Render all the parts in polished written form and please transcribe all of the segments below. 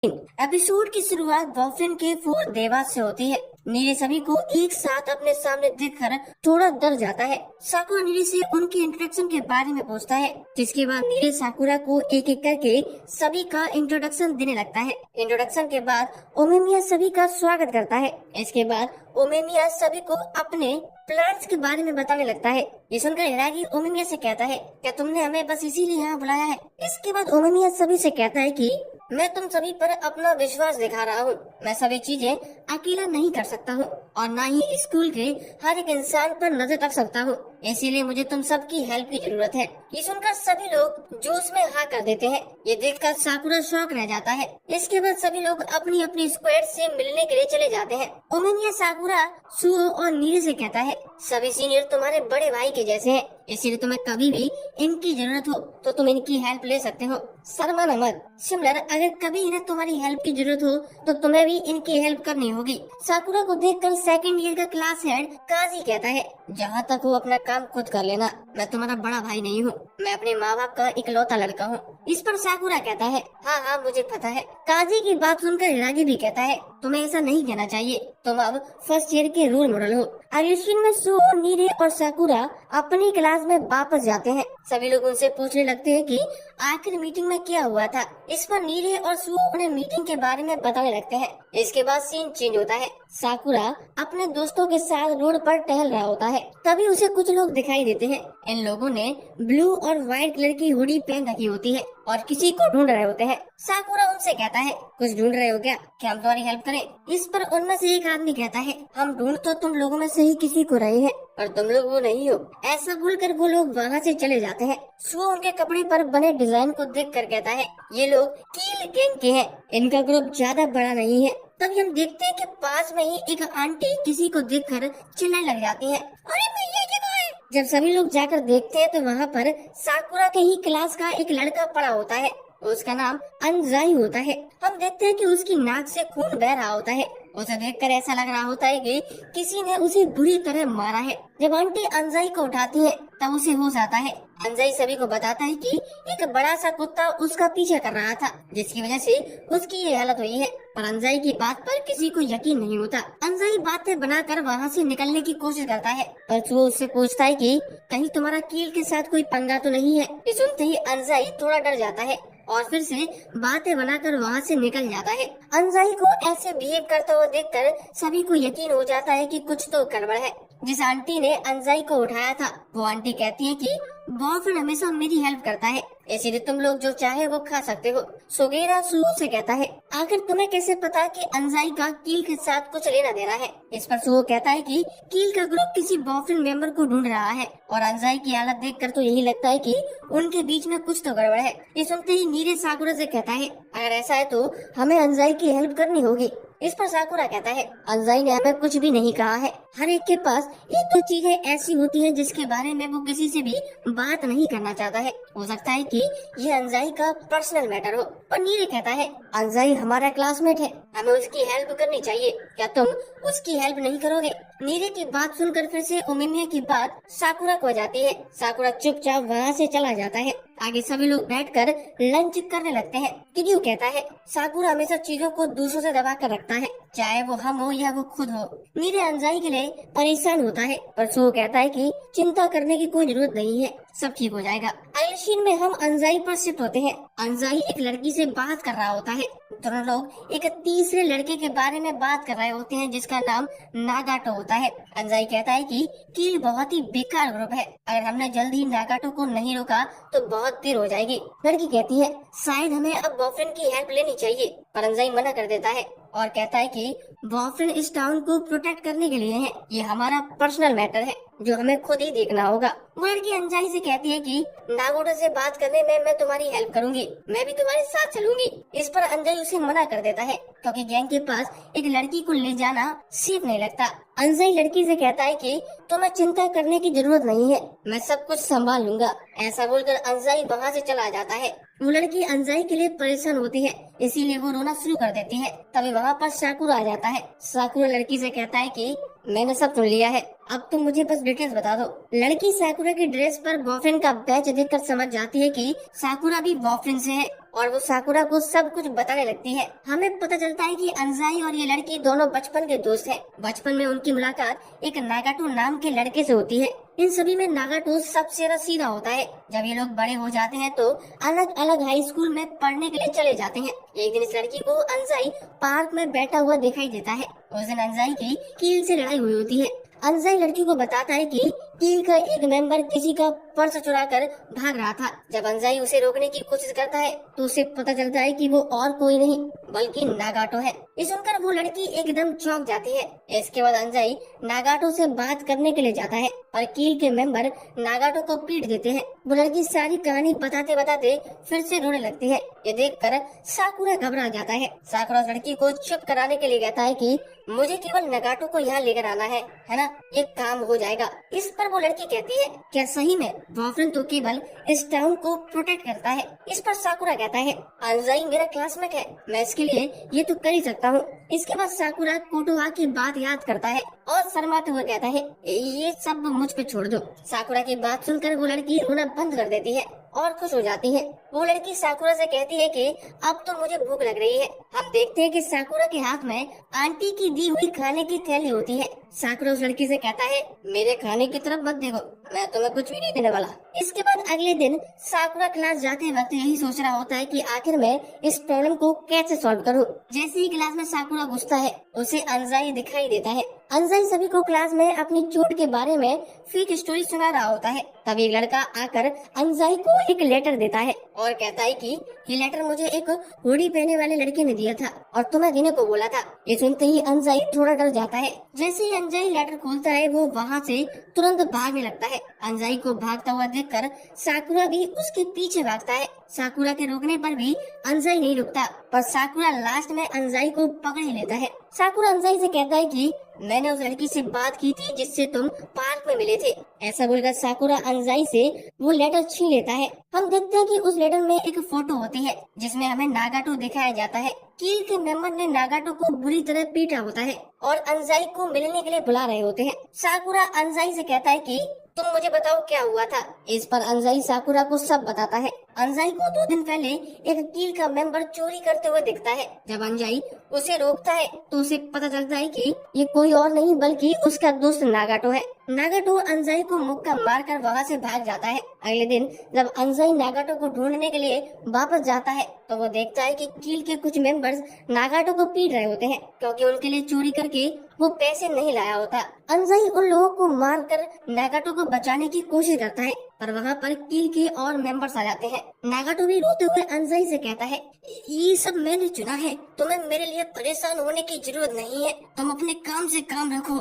Episode की शुरुआत boyfriend के फोर्थ देवा से होती है। नीरे सभी को एक साथ अपने सामने देखकर थोड़ा डर जाता है। साकुरा नीरे से उनके इंट्रोडक्शन के बारे में पूछता है, जिसके बाद नीरे साकुरा को एक एक करके सभी का इंट्रोडक्शन देने लगता है। इंट्रोडक्शन के बाद ओमेमिया सभी का स्वागत करता है। इसके बाद ओमेमिया सभी को अपने प्लान्स के बारे में बताने लगता है। ये सुनकर हिरागी ओमेमिया से कहता है, क्या तुमने हमें बस इसीलिए यहाँ बुलाया है? इसके बाद ओमेमिया सभी से कहता है कि मैं तुम सभी पर अपना विश्वास दिखा रहा हूँ। मैं सभी चीजें अकेला नहीं कर सकता हूँ और न ही स्कूल के हर एक इंसान पर नजर रख सकता हूँ, इसीलिए मुझे तुम सबकी हेल्प की जरूरत है। ये सुनकर सभी लोग जोश में हाँ कर देते हैं। ये देखकर साकुरा शॉक रह जाता है। इसके बाद सभी लोग अपनी अपनी स्क्वाड से मिलने के लिए चले जाते हैं। ओमेनिया साकुरा सुओ और नीरे से कहता है, सभी सीनियर तुम्हारे बड़े भाई के जैसे हैं, इसीलिए तुम्हें कभी भी इनकी जरूरत हो तो तुम इनकी हेल्प ले सकते हो। सलमान अहमद सिमलर, अगर कभी इन्हें तुम्हारी हेल्प की जरूरत हो तो तुम्हें भी इनकी हेल्प करनी होगी। साकुरा को देखकर सेकंड ईयर का क्लास हेड काजी कहता है, जहाँ तक हो अपना काम खुद कर लेना, मैं तुम्हारा बड़ा भाई नहीं हूँ, मैं अपने माँ बाप का इकलौता लड़का हूँ। इस पर साकुरा कहता है, हाँ हाँ मुझे पता है। काजी की बात सुनकर हिरागी भी कहता है, तुम्हें ऐसा नहीं कहना चाहिए, तुम अब फर्स्ट ईयर के रोल मॉडल हो। आयुषिन में सुओ, नीरे और साकुरा अपनी क्लास में वापस जाते हैं। सभी लोग उनसे पूछने लगते हैं कि आखिर मीटिंग में क्या हुआ था। इस पर नीरे और सुओ उन्हें मीटिंग के बारे में बताने लगते हैं। इसके बाद सीन चेंज होता है। साकुरा अपने दोस्तों के साथ रोड पर टहल रहा होता है, तभी उसे कुछ लोग दिखाई देते हैं। इन लोगों ने ब्लू और व्हाइट कलर की हुडी पहन रखी होती है और किसी को ढूंढ रहे होते हैं। साकुरा उनसे कहता है, कुछ ढूंढ रहे हो क्या हम तुम्हारी हेल्प करें? इस पर उनमें से एक आदमी कहता है, हम ढूंढ तो तुम लोगों में से ही किसी को रहे हैं और तुम लोग वो नहीं हो। ऐसा बोलकर वो लोग वहाँ से चले जाते हैं। सुओ उनके कपड़े पर बने डिजाइन को देखकर कहता है, ये लोग कील गैंग के हैं, इनका ग्रुप ज्यादा बड़ा नहीं है। तभी हम देखते हैं कि पास में ही एक आंटी किसी को देखकर चिल्लाने लग जाती है, अरे भैया ये कौन है? जब सभी लोग जाकर देखते हैं तो वहाँ पर साकुरा के ही क्लास का एक लड़का पड़ा होता है। उसका नाम अनजाई होता है। हम देखते हैं कि उसकी नाक से खून बह रहा होता है। उसे देखकर ऐसा लग रहा होता है कि किसी ने उसे बुरी तरह मारा है। जब आंटी अनजाई को उठाती है तब उसे होश आता है। अनजाई सभी को बताता है कि एक बड़ा सा कुत्ता उसका पीछा कर रहा था, जिसकी वजह से उसकी ये हालत हुई है। पर अनजाई की बात पर किसी को यकीन नहीं होता। अनजाई बातें बनाकर वहाँ से निकलने की कोशिश करता है, पर वो उससे पूछता है कि कहीं तुम्हारा कील के साथ कोई पंगा तो नहीं है। ये सुनते ही अनजाई थोड़ा डर जाता है और फिर से बातें बनाकर वहाँ से निकल जाता है। अनजाई को ऐसे बिहेव करता हुआ देखकर सभी को यकीन हो जाता है कि कुछ तो गड़बड़ है। जिस आंटी ने अनजाई को उठाया था वो आंटी कहती है कि बॉयफ्रेंड हमेशा मेरी हेल्प करता है, इसीलिए तुम लोग जो चाहे वो खा सकते हो। सुगेरा सुओ से कहता है, आखिर तुम्हें कैसे पता कि अनजाई का कील के साथ कुछ लेना देना है? इस पर सुओ कहता है कि कील का ग्रुप किसी बॉयफ्रेंड मेंबर को ढूंढ रहा है और अनजाई की हालत देखकर तो यही लगता है कि उनके बीच में कुछ तो गड़बड़ है। ये सुनते ही नीरे साकुरा से कहता है, अगर ऐसा है तो हमें अनजाई की हेल्प करनी होगी। इस पर साकुरा कहता है, अनजाई ने हमें कुछ भी नहीं कहा है। हर एक के पास एक दो चीजें ऐसी होती हैं जिसके बारे में वो किसी से भी बात नहीं करना चाहता है। हो सकता है कि ये अनजाई का पर्सनल मैटर हो। और नीरे कहता है, अनजाई हमारा क्लासमेट है, हमें उसकी हेल्प करनी चाहिए, क्या तुम उसकी हेल्प नहीं करोगे? नीरे की बात सुनकर फिर से ओमेमिया की बात साकुरा को जाती है। साकुरा चुपचाप वहाँ से चला जाता है। आगे सभी लोग बैठकर लंच करने लगते हैं। किरियो कहता है, साकुरा हमेशा चीजों को दूसरों से दबा कर रखता है, चाहे वो हम हो या वो खुद हो। नीरे अनजाई के लिए परेशान होता है, पर सुओ कहता है कि चिंता करने की कोई जरूरत नहीं है, सब ठीक हो जाएगा। अगले सीन में हम अनजाई पर शिफ्ट होते हैं। अनजाई एक लड़की से बात कर रहा होता है। दोनों लोग एक तीसरे लड़के के बारे में बात कर रहे होते हैं जिसका नाम नागाटो होता है। अनजाई कहता है कि कील बहुत ही बेकार ग्रुप है, अगर हमने जल्दी नागाटो को नहीं रोका तो बहुत देर हो जाएगी। लड़की कहती है, शायद हमें अब बॉयफ्रेंड की हेल्प लेनी चाहिए, पर अनजाई मना कर देता है और कहता है कि बॉयफ्रेंड इस टाउन को प्रोटेक्ट करने के लिए है, ये हमारा पर्सनल मैटर है जो हमें खुद ही देखना होगा। वो लड़की अनजाई से कहती है कि नागोडो से बात करने में मैं तुम्हारी हेल्प करूंगी, मैं भी तुम्हारे साथ चलूंगी। इस पर अनजाई उसे मना कर देता है क्योंकि गैंग के पास एक लड़की को ले जाना सेफ नहीं लगता। अनजाई लड़की से कहता है कि तुम्हें चिंता करने की जरूरत नहीं है, मैं सब कुछ संभाल लूंगा। ऐसा बोलकर अनजाई वहाँ से चला जाता है। वो लड़की अनजाई के लिए परेशान होती है, इसीलिए वो रोना शुरू कर देती है। तभी वहाँ पर साकुरा आ जाता है। साकुरा लड़की से कहता है कि मैंने सब सुन लिया है, अब तुम मुझे बस डिटेल्स बता दो। लड़की साकुरा की ड्रेस पर बॉयफ्रेंड का बैच देखकर समझ जाती है कि साकुरा भी बॉयफ्रेंड से है। और वो साकुरा को सब कुछ बताने लगती है। हमें पता चलता है कि अंजाई और ये लड़की दोनों बचपन के दोस्त हैं। बचपन में उनकी मुलाकात एक नागाटो नाम के लड़के से होती है। इन सभी में नागाटो सबसे ज्यादा सीधा होता है। जब ये लोग बड़े हो जाते हैं तो अलग अलग हाई स्कूल में पढ़ने के लिए चले जाते हैं। एक दिन इस लड़की को अंजाई पार्क में बैठा हुआ दिखाई देता है। उस दिन अंजाई की कील से लड़ाई हुई होती है। अंजाई लड़की को बताता है कि कील का एक मेंबर किसी का पर्स चुराकर भाग रहा था। जब अंजाई उसे रोकने की कोशिश करता है तो उसे पता चलता है कि वो और कोई नहीं बल्कि नागाटो है। ये सुनकर वो लड़की एकदम चौंक जाती है। इसके बाद अंजाई नागाटो से बात करने के लिए जाता है और कील के मेंबर नागाटो को पीट देते हैं। वो लड़की सारी कहानी बताते बताते फिर से रोने लगती है। ये देखकर साकुरा घबरा जाता है। साकुरा उस लड़की को चुप कराने के लिए कहता है कि मुझे केवल नागाटो को यहाँ लेकर आना है ना, ये काम हो जाएगा। इस पर वो लड़की कहती है, क्या सही में बॉयफ्रेंड तो केवल इस टाउन को प्रोटेक्ट करता है? इस पर साकुरा कहता है, अंजाई मेरा क्लासमेट है, मैं इसके लिए ये तो कर ही सकता हूँ। इसके बाद साकुरा कोटोआ की बात याद करता है और शर्माते हुए कहता है, ये सब मुझ पे छोड़ दो। साकुरा की बात सुनकर वो लड़की रोना बंद कर देती है और खुश हो जाती है। वो लड़की साकुरा से कहती है कि अब तो मुझे भूख लग रही है। हम देखते हैं कि साकुरा के हाथ में आंटी की दी हुई खाने की थैली होती है। साकुरा उस लड़की से कहता है, मेरे खाने की तरफ मत देखो, मैं तुम्हें कुछ भी नहीं देने वाला। इसके बाद अगले दिन साकुरा क्लास जाते वक्त यही सोच रहा होता है कि आखिर मैं इस प्रॉब्लम को कैसे सॉल्व करूं। जैसे ही क्लास में साकुरा घुसता है उसे अंजाई दिखाई देता है। अंजाई सभी को क्लास में अपनी चोट के बारे में फेक स्टोरी सुना रहा होता है। तभी एक लड़का आकर अंजाई को एक लेटर देता है और कहता है कि ये लेटर मुझे एक हुडी पहने वाले लड़के ने दिया था और तुम्हें देने को बोला था। ये सुनते ही अंजाई थोड़ा डर जाता है। जैसे ही अंजाई लेटर खोलता है वो वहाँ से तुरंत भागने लगता है। अंजाई को भागता हुआ देखकर साकुरा भी उसके पीछे भागता है। साकुरा के रोकने पर भी अंजाई नहीं रुकता, पर साकुरा लास्ट में अंजाई को पकड़ ही लेता है। साकुरा अंजाई से कहता है कि मैंने उस लड़की से बात की थी जिससे तुम पार्क में मिले थे। ऐसा बोलकर साकुरा अंजाई से वो लेटर छीन लेता है। हम देखते हैं कि उस लेटर में एक फोटो होती है जिसमें हमें नागाटो दिखाया जाता है। कील के मेंबर ने नागाटो को बुरी तरह पीटा होता है और अंजाई को मिलने के लिए बुला रहे होते हैं। साकुरा अंजाई से कहता है कि तुम मुझे बताओ क्या हुआ था। इस पर अंजाई साकुरा को सब बताता है। अंजाई को 2 दिन पहले एक कील का मेंबर चोरी करते हुए दिखता है। जब अंजाई उसे रोकता है तो उसे पता चलता है कि ये कोई और नहीं बल्कि उसका दोस्त नागाटो है। नागाटो अंजाई को मुक्का मारकर वहाँ से भाग जाता है। अगले दिन जब अंजाई नागाटो को ढूंढने के लिए वापस जाता है तो वो देखता है कि कील के कुछ मेंबर्स नागाटो को पीट रहे होते हैं क्योंकि उनके लिए चोरी करके वो पैसे नहीं लाया होता। अंजाई उन लोगों को मारकर नागाटो को बचाने की कोशिश करता है पर वहाँ पर कील के और मेंबर्स आ जाते हैं। नागाटो भी रोते हुए अंजाई से कहता है, ये सब मैंने चुना है, तुम्हें मेरे लिए परेशान होने की जरूरत नहीं है, तुम अपने काम से काम रखो,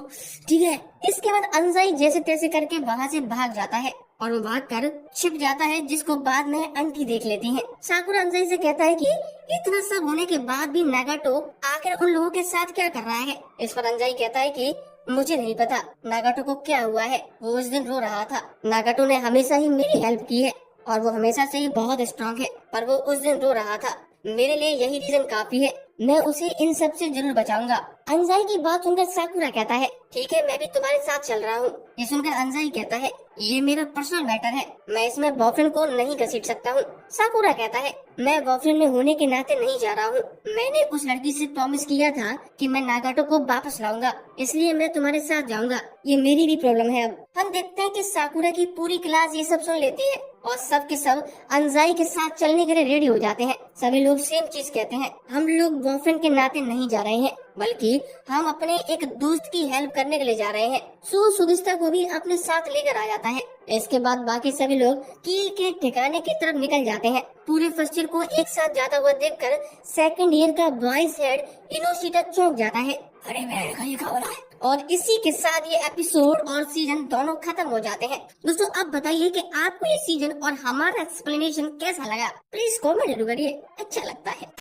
ठीक है। इसके बाद अंजाई जैसे तैसे करके वहाँ से भाग जाता है और वो भाग कर छिप जाता है, जिसको बाद में आंटी देख लेती है। साकुरा अंजाई से कहता है कि इतना सब होने के बाद भी नागाटो आखिर उन लोगों के साथ क्या कर रहा है। इस पर अंजाई कहता है कि मुझे नहीं पता नागाटो को क्या हुआ है, वो उस दिन रो रहा था। नागाटो ने हमेशा ही मेरी हेल्प की है और वो हमेशा से ही बहुत स्ट्रांग है, पर वो उस दिन रो रहा था। मेरे लिए यही रीजन काफी है, मैं उसे इन सब से जरूर बचाऊंगा। अंजाई की बात सुनकर साकुरा कहता है, ठीक है, मैं भी तुम्हारे साथ चल रहा हूँ। ये सुनकर अंजाई कहता है, ये मेरा पर्सनल मैटर है, मैं इसमें बॉयफ्रेंड को नहीं घसीट सकता हूँ। साकुरा कहता है, मैं बॉयफ्रेंड में होने के नाते नहीं जा रहा हूँ, मैंने उस लड़की से प्रॉमिस किया था कि मैं नागाटो को वापस लाऊंगा, इसलिए मैं तुम्हारे साथ जाऊंगा, ये मेरी भी प्रॉब्लम है। अब हम देखते हैं कि साकुरा की पूरी क्लास ये सब सुन लेती है और सब के सब अंजाई के साथ चलने के लिए रेडी हो जाते हैं। सभी लोग सेम चीज कहते हैं, हम लोग बॉयफ्रेंड के नाते नहीं जा रहे हैं, बल्कि हम अपने एक दोस्त की हेल्प करने के लिए जा रहे हैं। सुदिस्ता को भी अपने साथ लेकर आ जाता है। इसके बाद बाकी सभी लोग कील के ठिकाने की तरफ निकल जाते हैं। पूरे फर्स्ट ईयर को एक साथ जाता हुआ देखकर सेकंड ईयर का बॉयज हेड इनोशिटा चौंक जाता है, अरे मैं ये क्या हो रहा है। और इसी के साथ ये एपिसोड और सीजन दोनों खत्म हो जाते हैं। दोस्तों अब बताइए कि आपको ये सीजन और हमारा एक्सप्लेनेशन कैसा लगा, प्लीज कमेंट जरूर करिए, अच्छा लगता है।